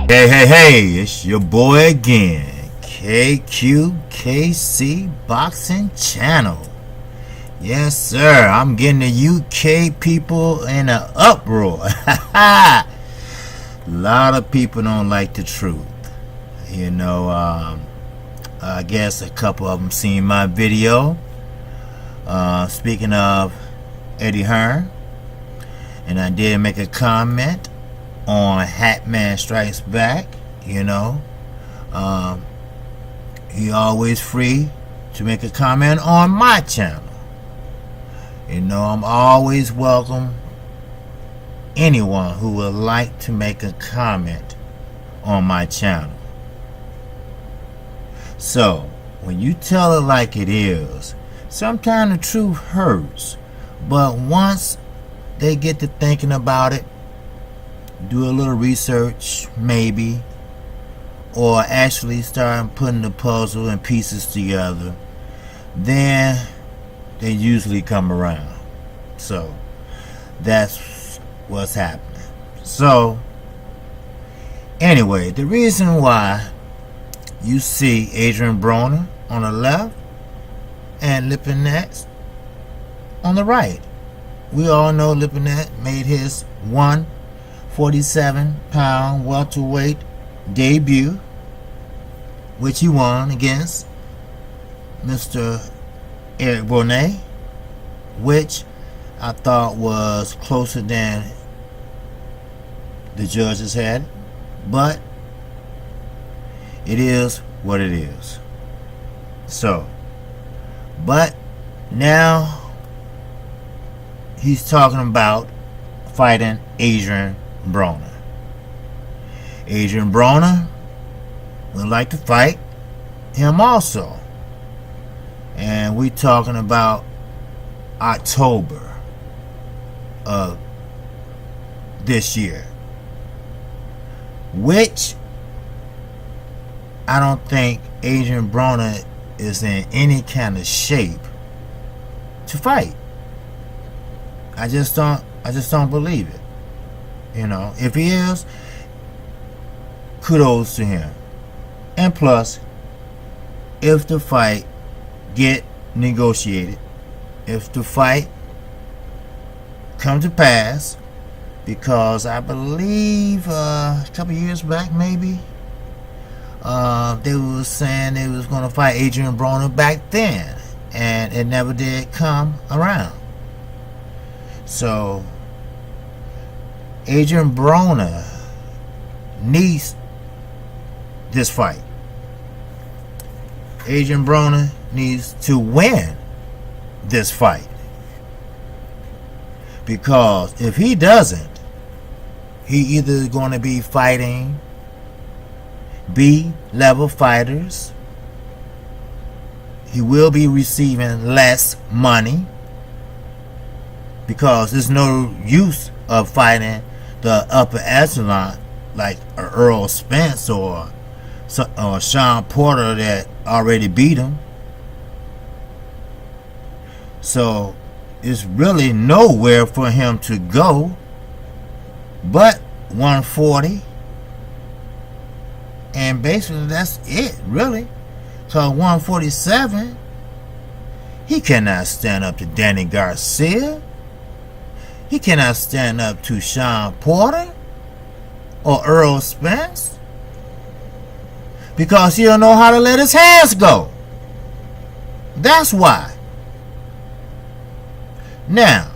Hey, it's your boy again, KQKC Boxing Channel. Yes, sir, I'm getting the UK people in an uproar. A lot of people don't like the truth. I guess a couple of them seen my video. Speaking of Eddie Hearn, and I did make a comment on Hatman Strikes Back. He always free to make a comment on my channel. I'm always welcome anyone who would like to make a comment on my channel. So when you tell it like it is, sometimes the truth hurts, but once they get to thinking about it, do a little research maybe, or actually start putting the puzzle and pieces together, then they usually come around. So that's what's happening. So anyway, the reason why you see Adrian Broner on the left and Lipinets on the right, we all know Lipinets made his 147-pound welterweight debut, which he won against Mr. Broner, which I thought was closer than the judges had, but it is what it is. So, but now he's talking about fighting Adrian Broner. Adrian Broner would like to fight him also, and we talking about October of this year, which I don't think Adrian Broner is in any kind of shape to fight. I just don't believe it. If he is, kudos to him. And plus, if the fight get negotiated, if the fight come to pass, because I believe a couple years back maybe, they was saying they was going to fight Adrian Broner back then, and it never did come around. So Adrian Broner needs this fight. Adrian Broner needs to win this fight, because if he doesn't, he either is going to be fighting B-level fighters, he will be receiving less money, because there's no use of fighting the upper echelon like Earl Spence or Sean Porter that already beat him. So it's really nowhere for him to go but 140, and basically that's it, really. So 147, he cannot stand up to Danny Garcia. He cannot stand up to Sean Porter or Earl Spence, because he don't know how to let his hands go. That's why. Now,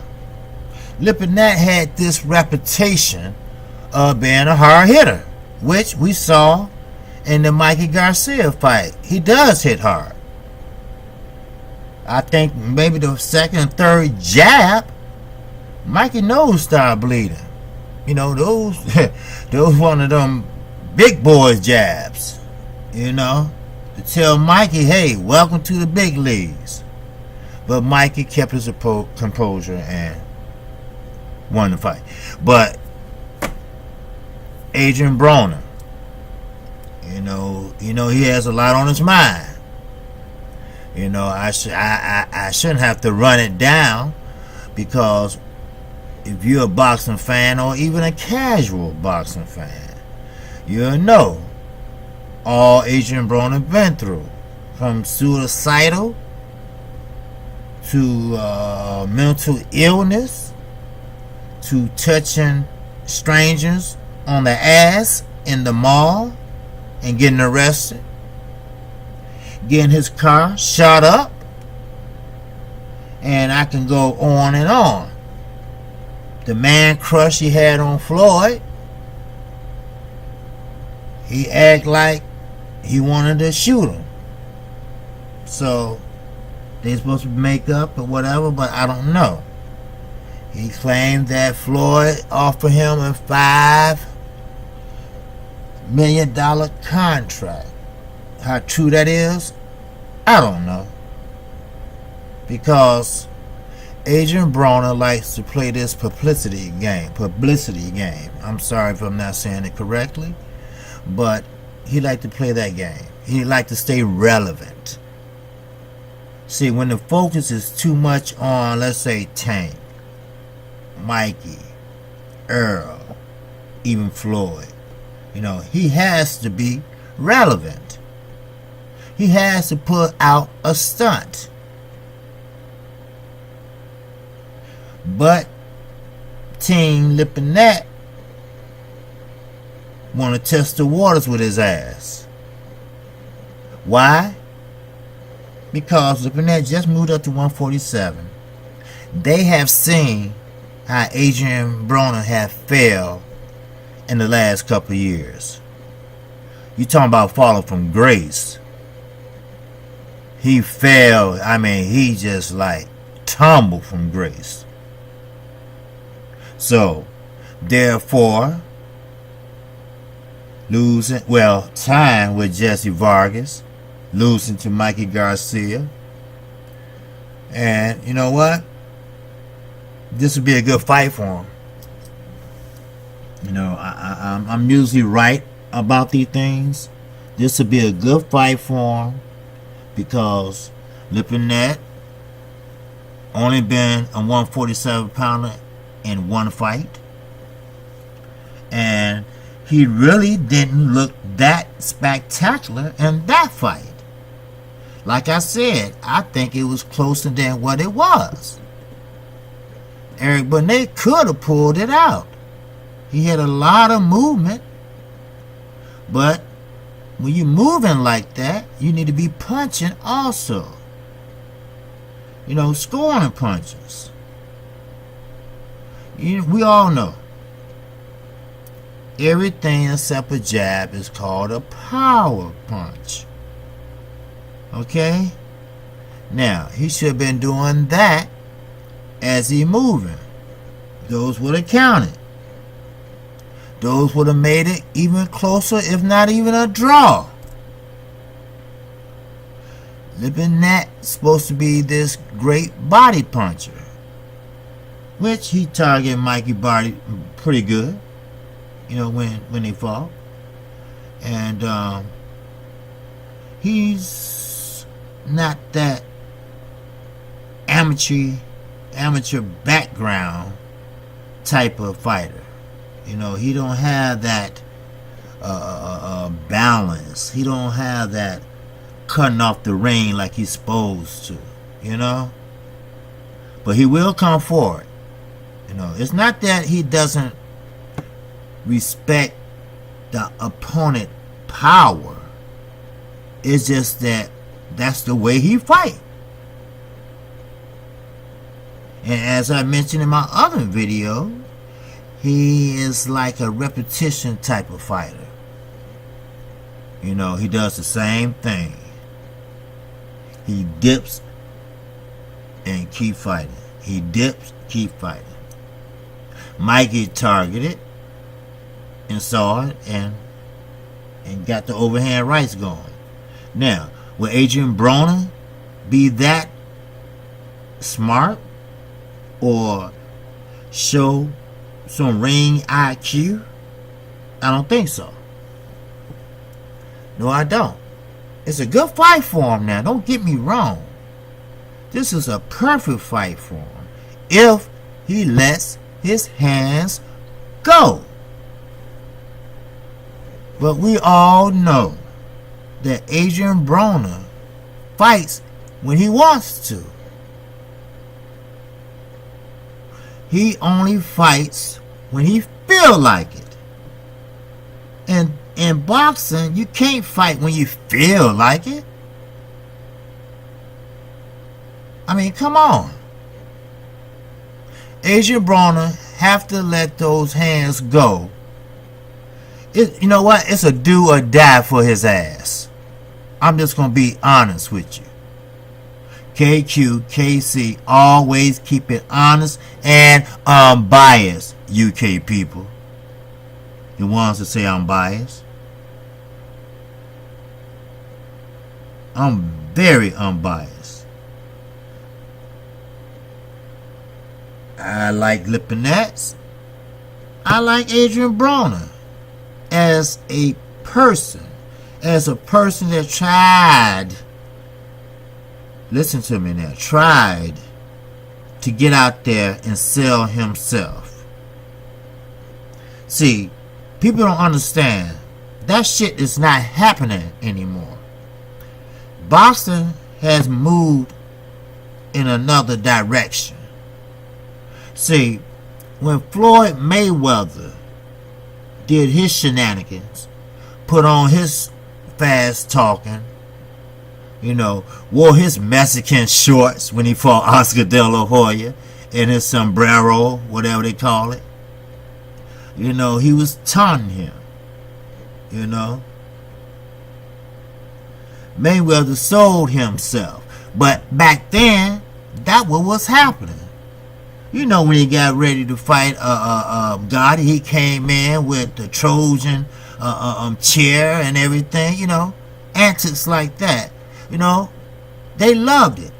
Lipinets had this reputation of being a hard hitter, which we saw in the Mikey Garcia fight. He does hit hard. I think maybe the second and third jab, Mikey nose started bleeding. Those one of them big boys jabs, to tell Mikey, hey, welcome to the big leagues. But Mikey kept his composure and won the fight. But Adrian Broner, he has a lot on his mind. I shouldn't have to run it down, because if you're a boxing fan, or even a casual boxing fan, You'll know all Adrian Broner been through, from suicidal to mental illness to touching strangers on the ass in the mall and getting arrested, getting his car shot up, and I can go on and on. The man crush he had on Floyd, he act like he wanted to shoot him. So they supposed to make up or whatever, but I don't know. He claimed that Floyd offered him a $5 million contract. How true that is, I don't know. Because Adrian Broner likes to play this publicity game. I'm sorry if I'm not saying it correctly, but he liked to play that game. He liked to stay relevant. See, when the focus is too much on, let's say, Tank, Mikey, Earl, even Floyd, he has to be relevant. He has to put out a stunt. But Team Lipinets want to test the waters with his ass. Why? Because Lipinets just moved up to 147. They have seen how Adrian Broner have failed in the last couple of years. You talking about falling from grace. He failed. He just like tumbled from grace. So, therefore, tying with Jesse Vargas, losing to Mikey Garcia. And you know what? This would be a good fight for him. I'm usually right about these things. This would be a good fight for him because Lipinets only been a 147 pounder in one fight, and he really didn't look that spectacular in that fight. Like I said, I think it was closer than what it was. Eric Benet could have pulled it out. He had a lot of movement, but when you're moving like that, you need to be punching also. Scoring punches. We all know everything except a jab is called a power punch. Okay? Now, he should have been doing that as he moving. Those would have counted. Those would have made it even closer, if not even a draw. Lipinets supposed to be this great body puncher, which he targeted Mikey body pretty good, when they fought. And he's not that amateur background type of fighter. He don't have that balance. He don't have that cutting off the ring like he's supposed to, But he will come forward. It's not that he doesn't respect the opponent power. It's just that that's the way he fight. And as I mentioned in my other video, he is like a repetition type of fighter. He does the same thing. He dips and keep fighting. He dips, keep fighting. Mikey targeted and saw it and got the overhand rights going. Now, will Adrian Broner be that smart or show some ring IQ? I don't think so. No, I don't. It's a good fight for him now. Don't get me wrong. This is a perfect fight for him if he lets his hands go. But we all know that Adrian Broner fights when he wants to. He only fights when he feel like it. And in boxing, you can't fight when you feel like it. I mean, come on. Adrian Broner have to let those hands go. You know what? It's a do or die for his ass. I'm just going to be honest with you. KQ, KC, always keep it honest and unbiased, UK people. The ones that say I'm biased. I'm very unbiased. I like Lipinets. I like Adrian Broner as a person. As a person that tried, listen to me now, tried to get out there and sell himself. See, people don't understand. That shit is not happening anymore. Boxing has moved in another direction. See, when Floyd Mayweather did his shenanigans, put on his fast talking, wore his Mexican shorts when he fought Oscar De La Hoya and his sombrero, whatever they call it, he was taunting him, Mayweather sold himself. But back then, that what was happening. When he got ready to fight Gotti, he came in with the Trojan chair and everything, antics like that. They loved it.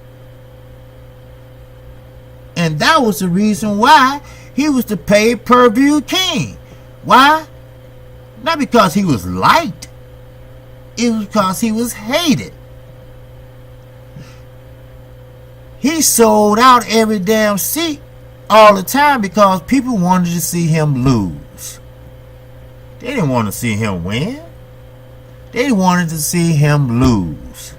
And that was the reason why he was the pay-per-view king. Why? Not because he was liked. It was because he was hated. He sold out every damn seat all the time because people wanted to see him lose. They didn't want to see him win. They wanted to see him lose.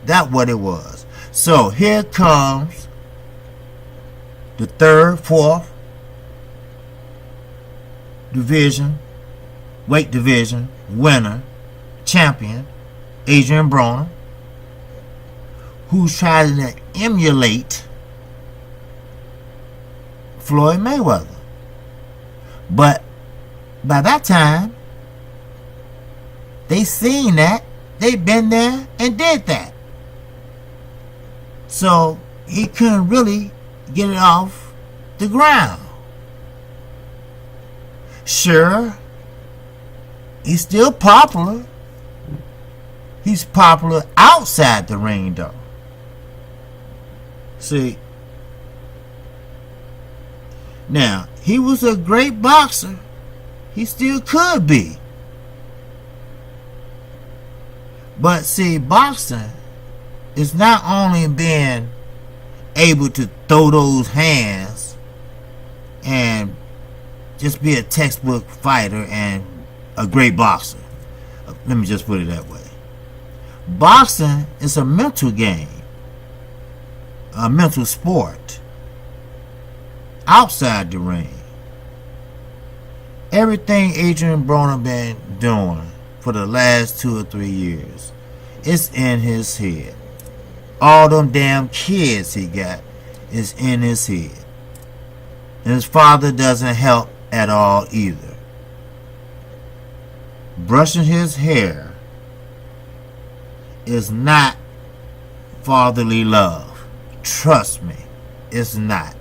That's what it was. So here comes the third, fourth division, weight division winner, champion, Adrian Broner, who's trying to emulate Floyd Mayweather. But by that time, they seen that. They been there and did that. So he couldn't really get it off the ground. Sure, he's still popular. He's popular outside the ring, though. See, now, he was a great boxer. He still could be. But see, boxing is not only being able to throw those hands and just be a textbook fighter and a great boxer. Let me just put it that way. Boxing is a mental game, a mental sport outside the ring. Everything Adrian Broner been doing for the last 2 or 3 years, it's in his head. All them damn kids he got is in his head. And his father doesn't help at all either. Brushing his hair is not fatherly love. Trust me, it's not.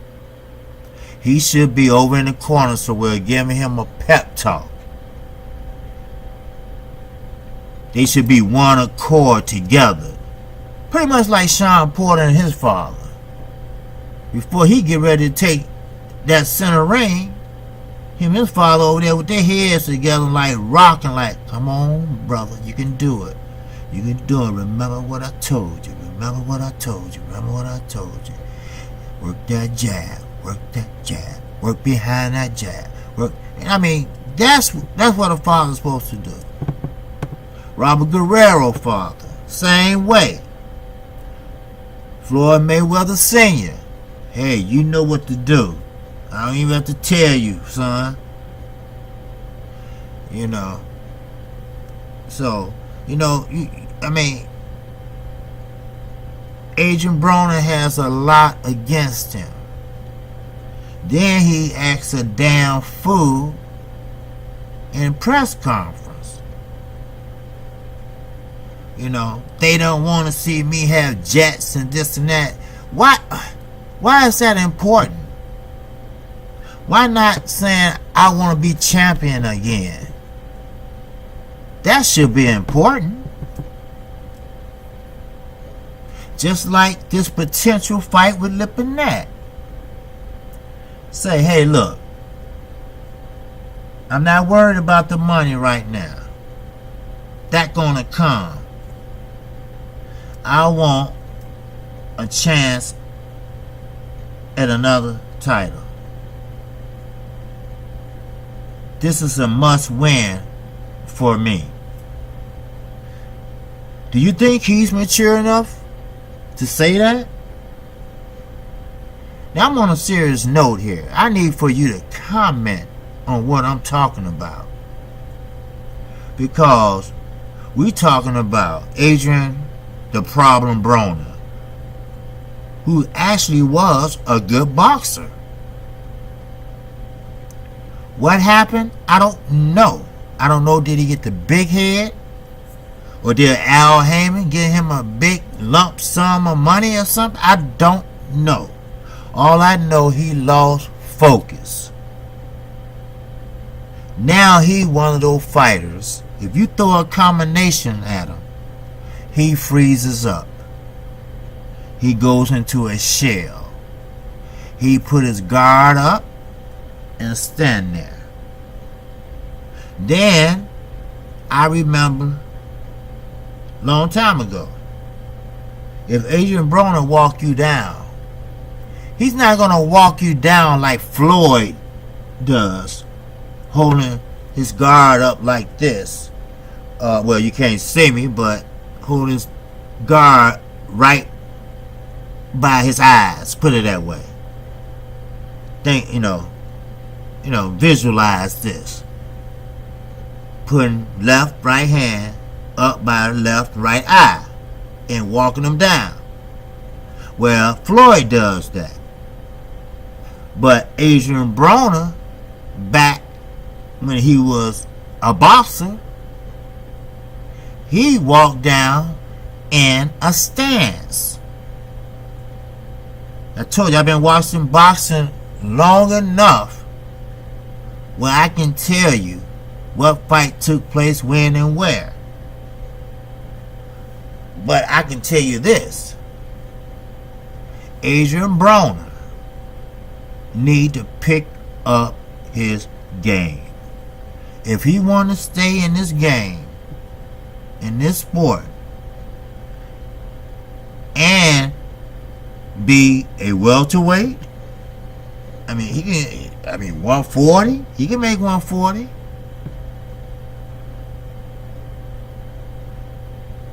He should be over in the corner somewhere giving him a pep talk. They should be one accord together. Pretty much like Sean Porter and his father. Before he get ready to take that center ring, him and his father over there with their heads together like rocking like, come on, brother, you can do it. You can do it. Remember what I told you. Remember what I told you. Remember what I told you. Work that jab. Work that jab. Work behind that jab. Work. I mean, That's what a father's supposed to do. Robert Guerrero father, same way. Floyd Mayweather Sr. Hey, you know what to do. I don't even have to tell you, son. You know. So, you know, Adrian Broner has a lot against him. Then he acts a damn fool in press conference. You know, they don't want to see me have jets and this and that. Why is that important? Why not saying I want to be champion again? That should be important. Just like this potential fight with Lipinets. Say, hey, look, I'm not worried about the money right now. That's gonna come. I want a chance at another title. This is a must-win for me. Do you think he's mature enough to say that? Now, I'm on a serious note here. I need for you to comment on what I'm talking about. Because we talking about Adrian the Problem Broner, who actually was a good boxer. What happened? I don't know. I don't know, did he get the big head? Or did Al Heyman give him a big lump sum of money or something? I don't know. All I know, he lost focus. Now he one of those fighters. If you throw a combination at him, he freezes up. He goes into a shell. He put his guard up and stand there. Then I remember long time ago, if Adrian Broner walk you down, he's not gonna walk you down like Floyd does, holding his guard up like this. Well, you can't see me, but holding his guard right by his eyes. Put it that way. Think, visualize this. Putting left, right hand up by the left, right eye and walking them down. Well, Floyd does that. But Adrian Broner, back when he was a boxer, he walked down in a stance. I told you, I've been watching boxing long enough where I can tell you what fight took place when and where. But I can tell you this. Adrian Broner need to pick up his game. If he want to stay in this game, in this sport, and be a welterweight, 140, he can make 140.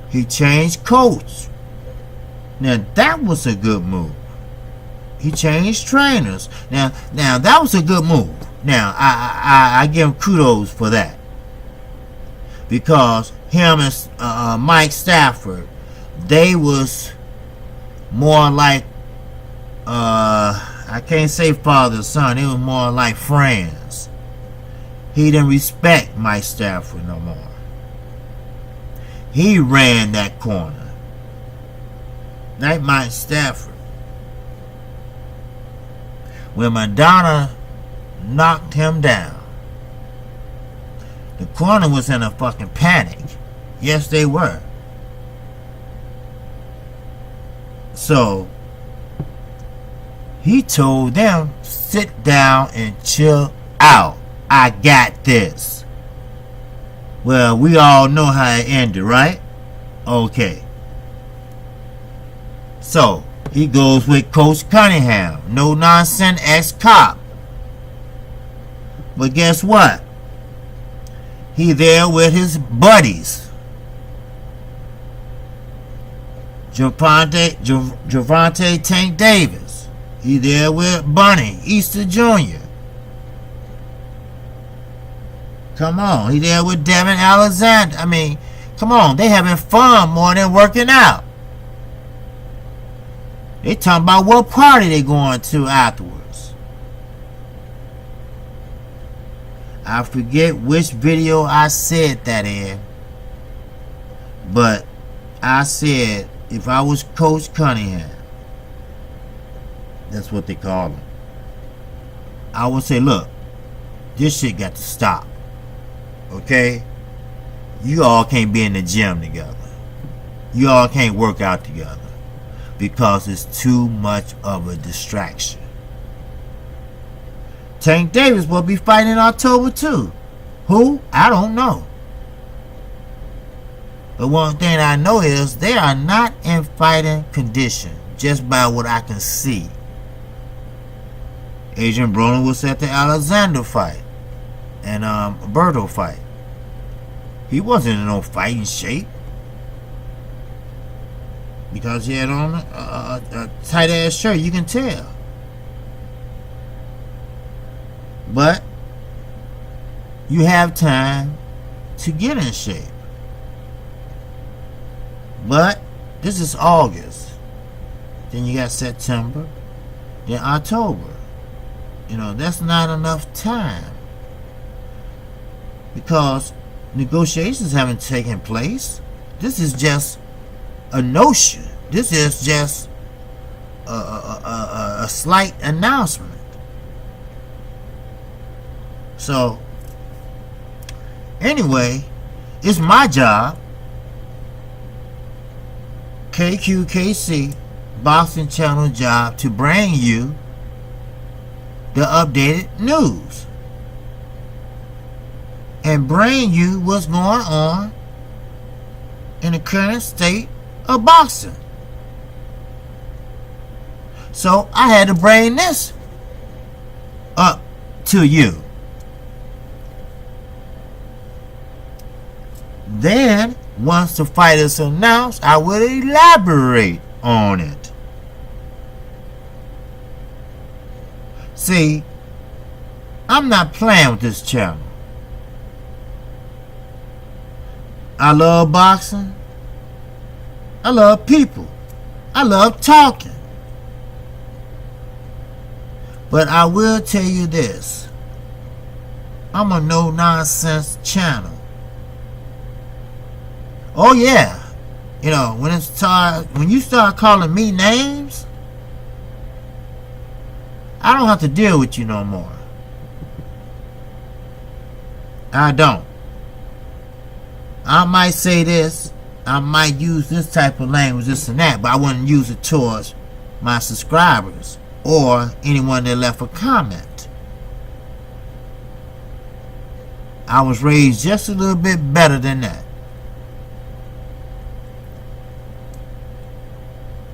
He changed coach. Now that was a good move. He changed trainers. Now that was a good move. Now I give him kudos for that, because him and Mike Stafford, they was more like I can't say father and son. It was more like friends. He didn't respect Mike Stafford no more. He ran that corner. Like Mike Stafford. When Madonna knocked him down, the corner was in a fucking panic. Yes, they were. So he told them, sit down and chill out. I got this. Well, we all know how it ended, right? Okay. So he goes with Coach Cunningham. No nonsense ex-cop. But guess what? He there with his buddies. Gervonta Tank Davis. He there with Bunny Easter Jr. Come on. He there with Devin Alexander. I mean, come on. They having fun more than working out. They talking about what party they going to afterwards. I forget which video I said that in. But I said, if I was Coach Cunningham, that's what they call him, I would say, look, this shit got to stop. Okay? You all can't be in the gym together. You all can't work out together. Because it's too much of a distraction. Tank Davis will be fighting in October too. Who? I don't know. But one thing I know is they are not in fighting condition, just by what I can see. Adrian Broner was at the Alexander fight and Berto fight. He wasn't in no fighting shape because he had on a tight ass shirt. You can tell. But you have time to get in shape. But this is August. Then you got September. Then October. You know, that's not enough time. Because negotiations haven't taken place. This is just a notion. This is just a slight announcement. So, anyway, it's my job, KQKC Boxing Channel job, to bring you the updated news and bring you what's going on in the current state of boxing. So I had to bring this up to you. Then, once the fight is announced, I will elaborate on it. See, I'm not playing with this channel. I love boxing. I love people. I love talking. But I will tell you this. I'm a no-nonsense channel. Oh yeah, you know, when you start calling me names, I don't have to deal with you no more. I don't. I might say this, I might use this type of language, this and that, but I wouldn't use it towards my subscribers or anyone that left a comment. I was raised just a little bit better than that.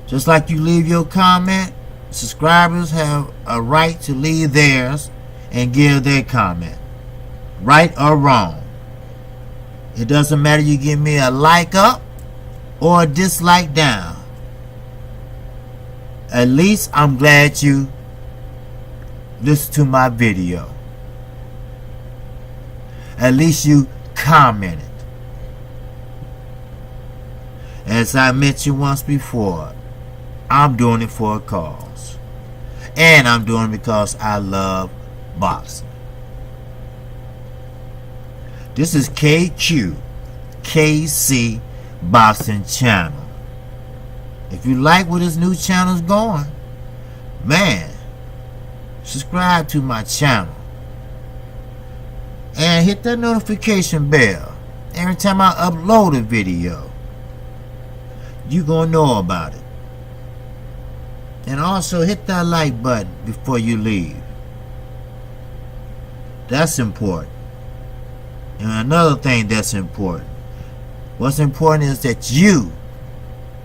Just like you leave your comment, subscribers have a right to leave theirs and give their comment. Right or wrong. It doesn't matter you give me a like up or a dislike down. At least I'm glad you listened to my video. At least you commented. As I mentioned once before, I'm doing it for a cause. And I'm doing it because I love boxing. This is KQKC Boxing Channel. If you like where this new channel is going, man, subscribe to my channel. And hit that notification bell. Every time I upload a video, you're going to know about it. And also hit that like button before you leave. That's important. And another thing that's important. What's important is that you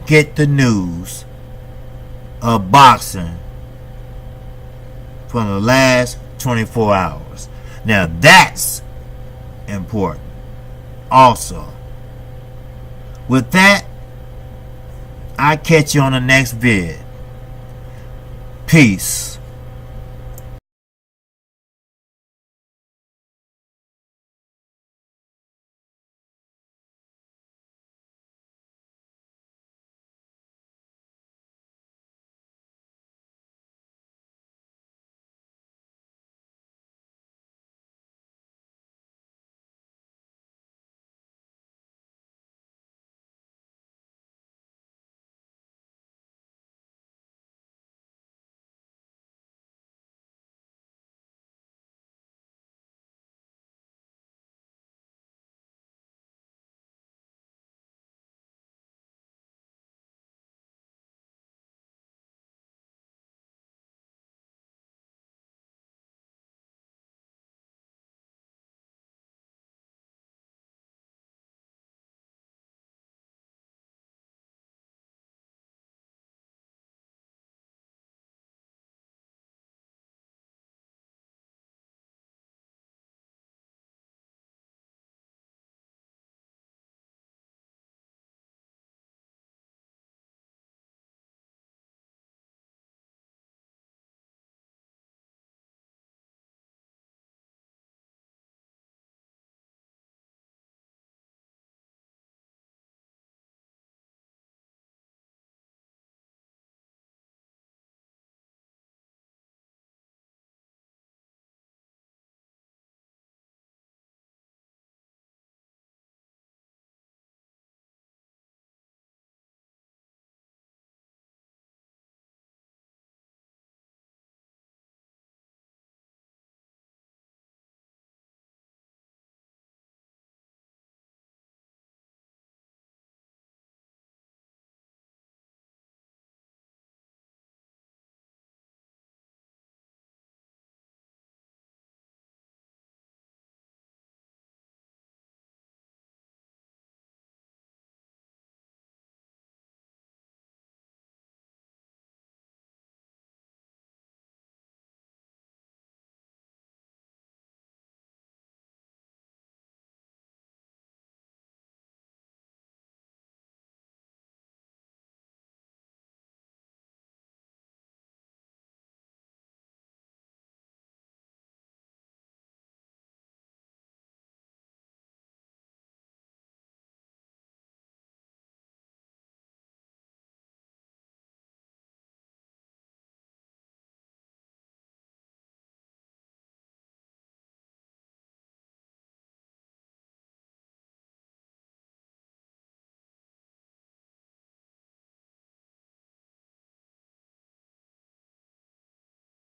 get the news of boxing from the last 24 hours. Now that's important. also. With that, I catch you on the next vid. Peace.